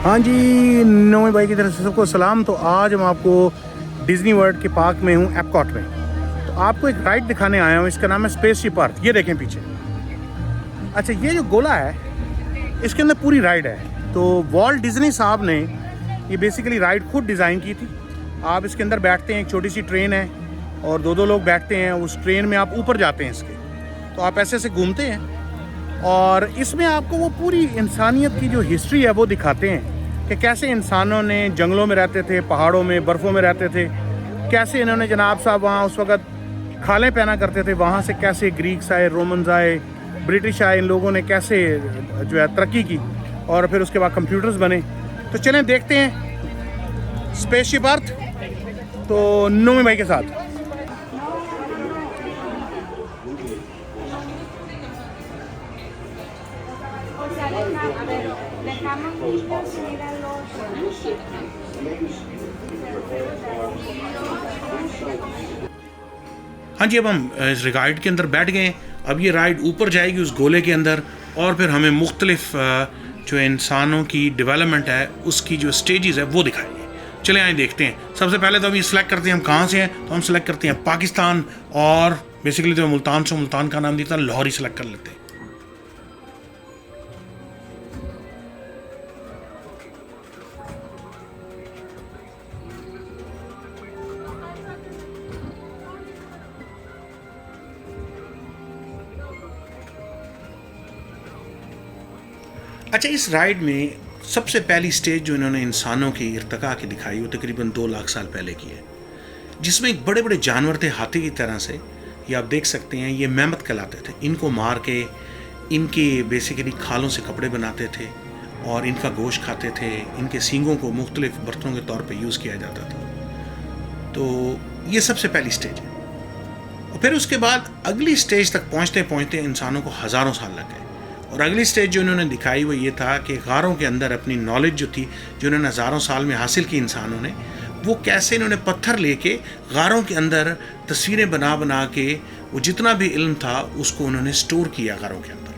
हाँ जी, नोए भाई की तरफ से सबको सलाम। तो आज हम आपको डिज्नी वर्ल्ड के पार्क में हूँ, एपकॉट में। तो आपको एक राइड दिखाने आया हूँ, इसका नाम है स्पेसशिप अर्थ। ये देखें पीछे। अच्छा, ये जो गोला है इसके अंदर पूरी राइड है। तो वॉल्ट डिज्नी साहब ने ये बेसिकली राइड खुद डिज़ाइन की थी। आप इसके अंदर बैठते हैं, एक छोटी सी ट्रेन है और दो लोग बैठते हैं। उस ट्रेन में आप ऊपर जाते हैं इसके, तो आप ऐसे ऐसे घूमते हैं और इसमें आपको वो पूरी इंसानियत की जो हिस्ट्री है वो दिखाते हैं कि कैसे इंसानों ने जंगलों में रहते थे, पहाड़ों में, बर्फ़ों में रहते थे, कैसे इन्होंने जनाब साहब वहाँ उस वक़्त खालें पहना करते थे, वहाँ से कैसे ग्रीक्स आए, रोमन्स आए, ब्रिटिश आए, इन लोगों ने कैसे जो है तरक्की की और फिर उसके बाद कंप्यूटर्स बने। तो चलें देखते हैं स्पेसशिप अर्थ, तो नोमी भाई के साथ। हाँ जी, अब हम इस राइड के अंदर बैठ गए। अब ये राइड ऊपर जाएगी उस गोले के अंदर और फिर हमें मुख्तलिफ जो इंसानों की डेवलपमेंट है उसकी जो स्टेजेस है वो दिखाएंगे। चले आए देखते हैं। सबसे पहले तो हम ये सिलेक्ट करते हैं हम कहाँ से हैं। तो हम सिलेक्ट करते हैं पाकिस्तान, और बेसिकली तो मुल्तान से, मुल्तान का नाम देता है, लाहौर ही सिलेक्ट कर लेते हैं। अच्छा, इस राइड में सबसे पहली स्टेज जो इन्होंने इंसानों की इर्तिका की दिखाई वो तकरीबन 2 लाख साल पहले की है, जिसमें एक बड़े बड़े जानवर थे हाथी की तरह से। ये आप देख सकते हैं, ये मेमत कहलाते थे। इनको मार के इनके बेसिकली खालों से कपड़े बनाते थे और इनका गोश्त खाते थे। इनके सींगों को मुख्तलिफ बर्तनों के तौर पर यूज़ किया जाता था। तो ये सबसे पहली स्टेज है। और फिर उसके बाद अगली स्टेज तक पहुँचते पहुँचते इंसानों को हज़ारों साल लग गए। और अगली स्टेज जो इन्होंने दिखाई वो ये था कि गारों के अंदर अपनी नॉलेज जो थी, जो इन्होंने हज़ारों साल में हासिल की इंसानों ने, वो कैसे इन्होंने पत्थर लेके गारों के अंदर तस्वीरें बना बना के वो जितना भी इल्म था उसको उन्होंने स्टोर किया गारों के अंदर।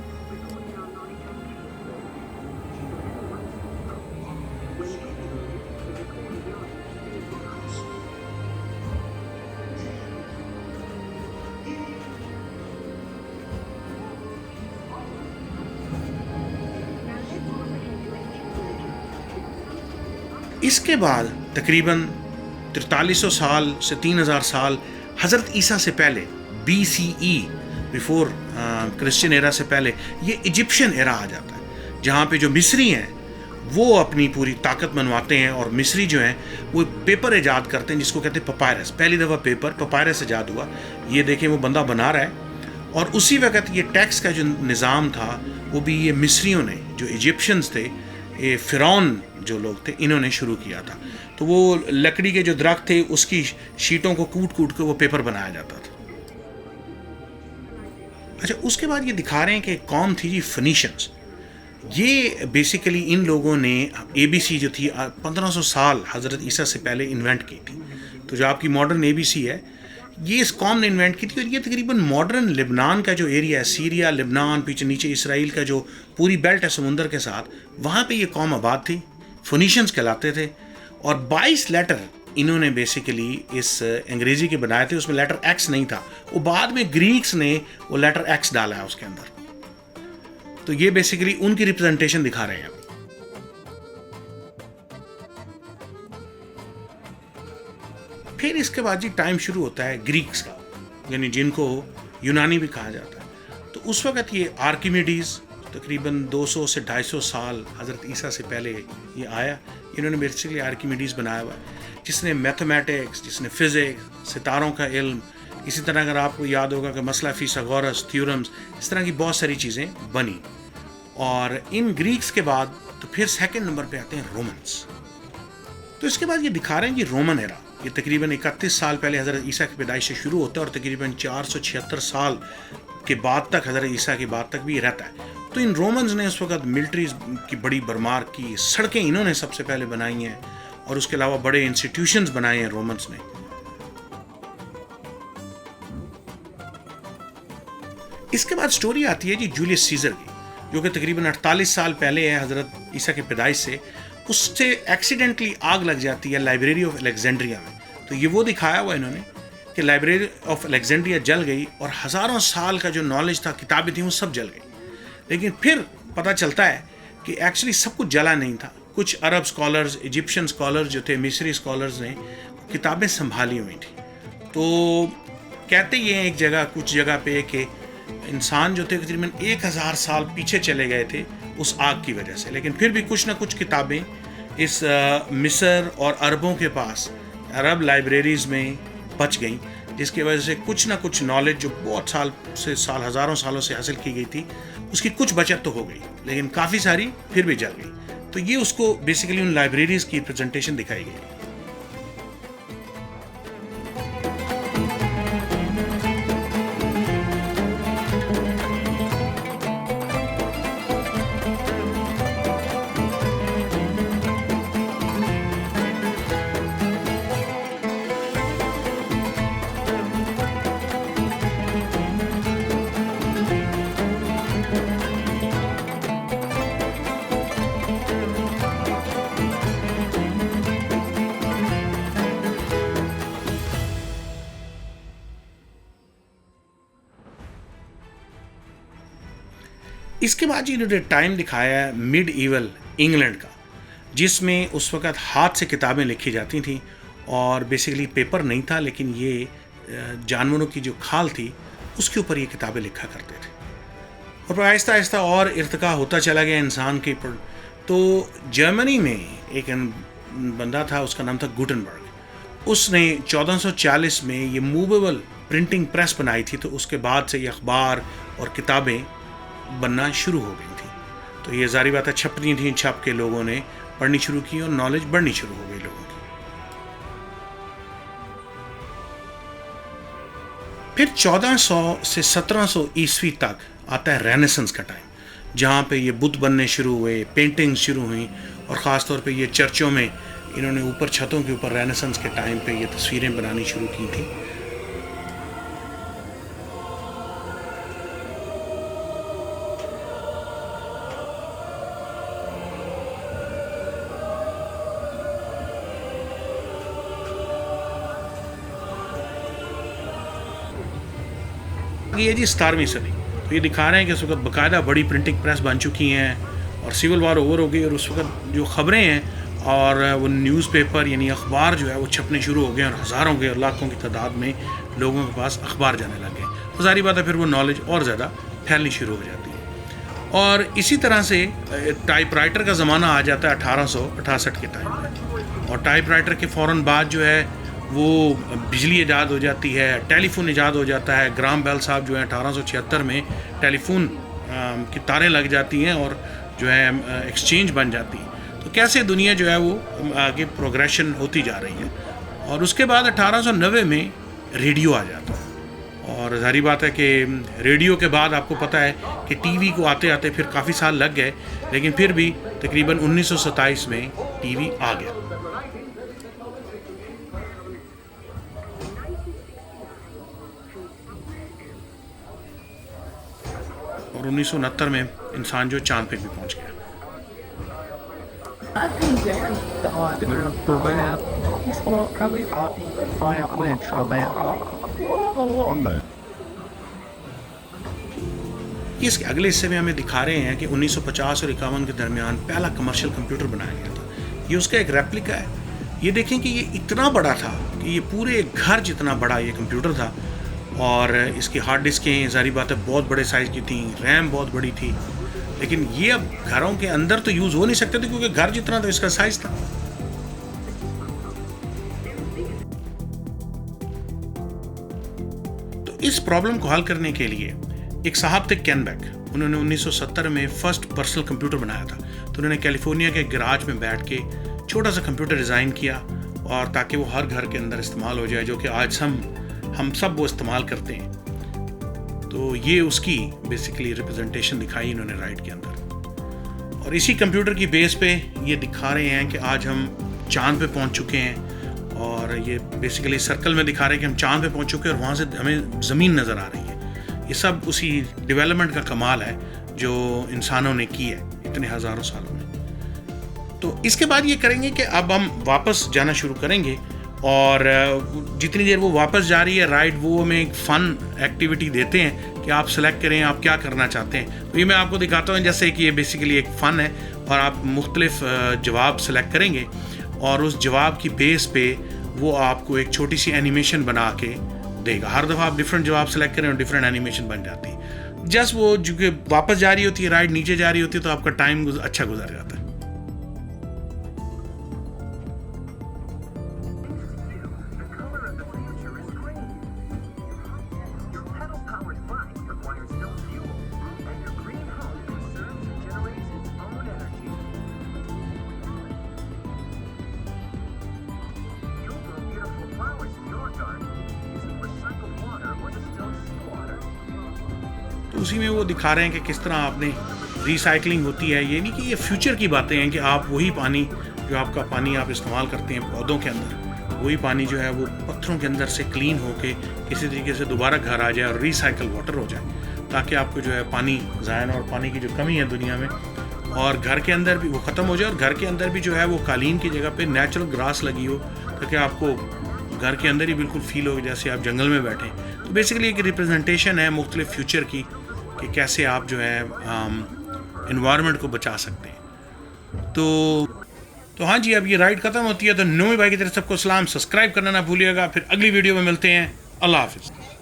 इसके बाद तकरीबन 4300 साल से 3000 साल हज़रत ईसा से पहले, BCE, बिफोर क्रिश्चियन एरा से पहले, ये इजिप्शियन एरा आ जाता है, जहाँ पे जो मिस्री हैं वो अपनी पूरी ताकत मनवाते हैं। और मिस्री जो हैं वो पेपर ईजाद करते हैं जिसको कहते हैं पपायरस। पहली दफ़ा पपायरस ईजाद हुआ। ये देखें, वो बंदा बना रहा है। और उसी वक्त ये टैक्स का जो निज़ाम था वो भी ये मिस्रियों ने, जो इजिप्शियंस थे, ये फ़िरौन जो लोग थे, इन्होंने शुरू किया था। तो वो लकड़ी के जो दरख्त थे उसकी शीटों को कूट कूट के वो पेपर बनाया जाता था। अच्छा, उसके बाद ये दिखा रहे हैं कि कौन थी जी फिनीशियंस। ये बेसिकली इन लोगों ने ABC जो थी 1500 साल हज़रत ईसा से पहले इन्वेंट की थी। तो जो आपकी मॉडर्न ABC है, ये इस कौम ने इन्वेंट की थी। और ये तकरीबन मॉडर्न लिबनान का जो एरिया है, सीरिया, लिबनान, पीछे नीचे इसराइल का जो पूरी बेल्ट है समुंदर के साथ, वहाँ पे ये कौम आबाद थी। फिनीशियंस कहलाते थे। और 22 लेटर इन्होंने बेसिकली इस अंग्रेज़ी के बनाए थे। उसमें लेटर X नहीं था, वो बाद में ग्रीक्स ने वो लेटर X डाला है उसके अंदर। तो ये बेसिकली उनकी रिप्रेजेंटेशन दिखा रहे हैं। फिर इसके बाद जी टाइम शुरू होता है ग्रीक्स का, यानी जिनको यूनानी भी कहा जाता है। तो उस वक्त ये आर्किमिडीज़ तकरीबन 200 से 250 साल हज़रत ईसा से पहले ये आया। इन्होंने बेसिकली आर्किमिडीज़ बनाया हुआ है, जिसने मैथमेटिक्स, जिसने फ़िज़िक्स, सितारों का इल्म, इसी तरह अगर आपको याद होगा कि मसला फिसागोरस, थ्योरम्स, इस तरह की बहुत सारी चीज़ें बनी। और इन ग्रीक्स के बाद तो फिर सेकंड नंबर पे आते हैं रोमन्स। तो इसके बाद ये दिखा रहे हैं कि रोमन एरा, ये तकरीबन 31 साल पहले हज़रत ईसा की पैदाइश से शुरू होता है और तकरीबन 476 साल के बाद तक, हज़रत ईसा के बाद तक भी रहता है। तो इन रोमन्स ने उस वक्त मिलिट्री की बड़ी भरमार की, सड़कें इन्होंने सबसे पहले बनाई हैं और उसके अलावा बड़े इंस्टीट्यूशंस बनाए हैं रोमन्स ने। इसके बाद स्टोरी आती है जी जूलियस सीजर की, जो कि तकरीबन 48 साल पहले है हज़रत ईसा के पैदाइश से। उससे एक्सीडेंटली आग लग जाती है लाइब्रेरी ऑफ अलेक्जेंड्रिया में। तो ये वो दिखाया हुआ इन्होंने कि लाइब्रेरी ऑफ अलेक्जेंड्रिया जल गई और हज़ारों साल का जो नॉलेज था, किताबें थी, वो सब जल गई। लेकिन फिर पता चलता है कि एक्चुअली सब कुछ जला नहीं था। कुछ अरब स्कॉलर्स, इजिप्शियन स्कॉलर्स जो थे, मिस्री स्कॉलर्स ने किताबें संभाली हुई थी। तो कहते ये हैं एक जगह, कुछ जगह पे कि इंसान जो थे तकरीबन 1000 साल पीछे चले गए थे उस आग की वजह से। लेकिन फिर भी कुछ ना कुछ किताबें इस मिस्र और अरबों के पास अरब लाइब्रेरीज़ में बच गई, जिसकी वजह से कुछ ना कुछ नॉलेज जो बहुत हज़ारों सालों से हासिल की गई थी, उसकी कुछ बचत तो हो गई, लेकिन काफ़ी सारी फिर भी जल गई। तो ये उसको बेसिकली उन लाइब्रेरीज़ की प्रेजेंटेशन दिखाई गई। इसके बाद इन्होंने टाइम दिखाया है मिड ईवल इंग्लैंड का, जिसमें उस वक़्त हाथ से किताबें लिखी जाती थी और बेसिकली पेपर नहीं था, लेकिन ये जानवरों की जो खाल थी उसके ऊपर ये किताबें लिखा करते थे। और फिर आहिस्ता आहिस्ता और इर्तिका होता चला गया इंसान के ऊपर। तो जर्मनी में एक बंदा था, उसका नाम था गुटेनबर्ग। उसने 1440 में ये मूवेबल प्रिंटिंग प्रेस बनाई थी। तो उसके बाद से ये अखबार और किताबें बनना शुरू हो गई थी। तो ये ज़ाहिर बात है छपनी थी, छप के लोगों ने पढ़नी शुरू की और नॉलेज बढ़नी शुरू हो गई लोगों की। फिर 1400 से 1700 ईस्वी तक आता है रेनेसेंस का टाइम, जहाँ पे ये बुत बनने शुरू हुए, पेंटिंग्स शुरू हुई और ख़ास तौर पे ये चर्चों में इन्होंने ऊपर छतों के ऊपर रेनेसेंस के टाइम पे ये तस्वीरें बनानी शुरू की थी। ये जी 17वीं सदी। तो ये दिखा रहे हैं कि उस वक्त बाकायदा बड़ी प्रिंटिंग प्रेस बन चुकी हैं और सिविल वार ओवर हो गई और उस वक्त जो ख़बरें हैं और वो न्यूज़पेपर यानी अखबार जो है वो छपने शुरू हो गए और हज़ारों के और लाखों की तादाद में लोगों के पास अखबार जाने लग गए। तो ज़ाहिर बात है फिर वो नॉलेज और ज़्यादा फैलनी शुरू हो जाती है। और इसी तरह से टाइपराइटर का ज़माना आ जाता है 1868 के टाइम में। और टाइपराइटर के फ़ौरन बाद जो है वो बिजली ईजाद हो जाती है, टेलीफोन ईजाद हो जाता है। ग्राहम बेल साहब जो है 1876 में टेलीफोन की तारें लग जाती हैं और जो है एक्सचेंज बन जाती है। तो कैसे दुनिया जो है वो आगे प्रोग्रेशन होती जा रही है। और उसके बाद 1890 में रेडियो आ जाता है। और ज़ाहिर बात है कि रेडियो के बाद आपको पता है कि टीवी को आते आते फिर काफ़ी साल लग गए, लेकिन फिर भी तकरीबन 1927 में टीवी आ गया। और 1969 में इंसान जो चांद पे भी पहुंच गया। इसके अगले हिस्से में हमें दिखा रहे हैं कि 1950 और 51 के दरमियान पहला कमर्शियल कंप्यूटर बनाया गया था। ये उसका एक रेप्लिका है। ये देखें कि ये इतना बड़ा था कि ये पूरे घर जितना बड़ा ये कंप्यूटर था और इसकी हार्ड डिस्कें ज़ाहिर बात है बहुत बड़े साइज़ की थी, रैम बहुत बड़ी थी। लेकिन ये अब घरों के अंदर तो यूज़ हो नहीं सकते थे क्योंकि घर जितना तो इसका साइज़ था। तो इस प्रॉब्लम को हल करने के लिए एक साहब थे कैनबेक। उन्होंने 1970 में फर्स्ट पर्सनल कंप्यूटर बनाया था। तो उन्होंने कैलिफोर्निया के गैराज में बैठ के छोटा सा कंप्यूटर डिज़ाइन किया और ताकि वो हर घर के अंदर इस्तेमाल हो जाए, जो कि आज हम सब वो इस्तेमाल करते हैं। तो ये उसकी बेसिकली रिप्रेजेंटेशन दिखाई इन्होंने राइट के अंदर। और इसी कंप्यूटर की बेस पे ये दिखा रहे हैं कि आज हम चांद पे पहुंच चुके हैं। और ये बेसिकली सर्कल में दिखा रहे हैं कि हम चांद पे पहुंच चुके हैं और वहाँ से हमें ज़मीन नज़र आ रही है। ये सब उसी डेवलपमेंट का कमाल है जो इंसानों ने की है इतने हज़ारों सालों में। तो इसके बाद ये करेंगे कि अब हम वापस जाना शुरू करेंगे, और जितनी देर वो वापस जा रही है राइड, वो हमें एक फ़न एक्टिविटी देते हैं कि आप सेलेक्ट करें आप क्या करना चाहते हैं। तो ये मैं आपको दिखाता हूँ, जैसे कि ये बेसिकली एक फ़न है और आप मुख्तलिफ जवाब सेलेक्ट करेंगे और उस जवाब की बेस पे वो आपको एक छोटी सी एनिमेशन बना के देगा। हर दफ़ा आप डिफरेंट जवाब सेलेक्ट करें और डिफरेंट एनिमेशन बन जाती है। जस्ट वो जो कि वापस जा रही होती है राइड, नीचे जा रही होती है, तो आपका टाइम अच्छा गुजर जाता है। तो उसी में वो दिखा रहे हैं कि किस तरह आपने रिसाइकलिंग होती है। ये नहीं कि ये फ्यूचर की बातें हैं कि आप वही पानी जो आपका पानी आप इस्तेमाल करते हैं पौधों के अंदर, वही पानी जो है वो पत्थरों के अंदर से क्लीन होके किसी तरीके से दोबारा घर आ जाए और रिसाइकल वाटर हो जाए, ताकि आपको जो है पानी ज़ाया और पानी की जो कमी है दुनिया में, और घर के अंदर भी वो ख़त्म हो जाए, और घर के अंदर भी जो है वो कालीन की जगह पे नेचुरल ग्रास लगी हो, ताकि आपको घर के अंदर ही बिल्कुल फील हो जैसे आप जंगल में बैठे। तो बेसिकली एक रिप्रेजेंटेशन है मुख्तलिफ फ्यूचर की कि कैसे आप जो है एनवायरनमेंट को बचा सकते हैं। तो हाँ जी, अब ये राइड ख़त्म होती है। तो नोमी भाई की तरफ सबको सलाम, सब्सक्राइब करना ना भूलिएगा। फिर अगली वीडियो में मिलते हैं। अल्लाह हाफिज़।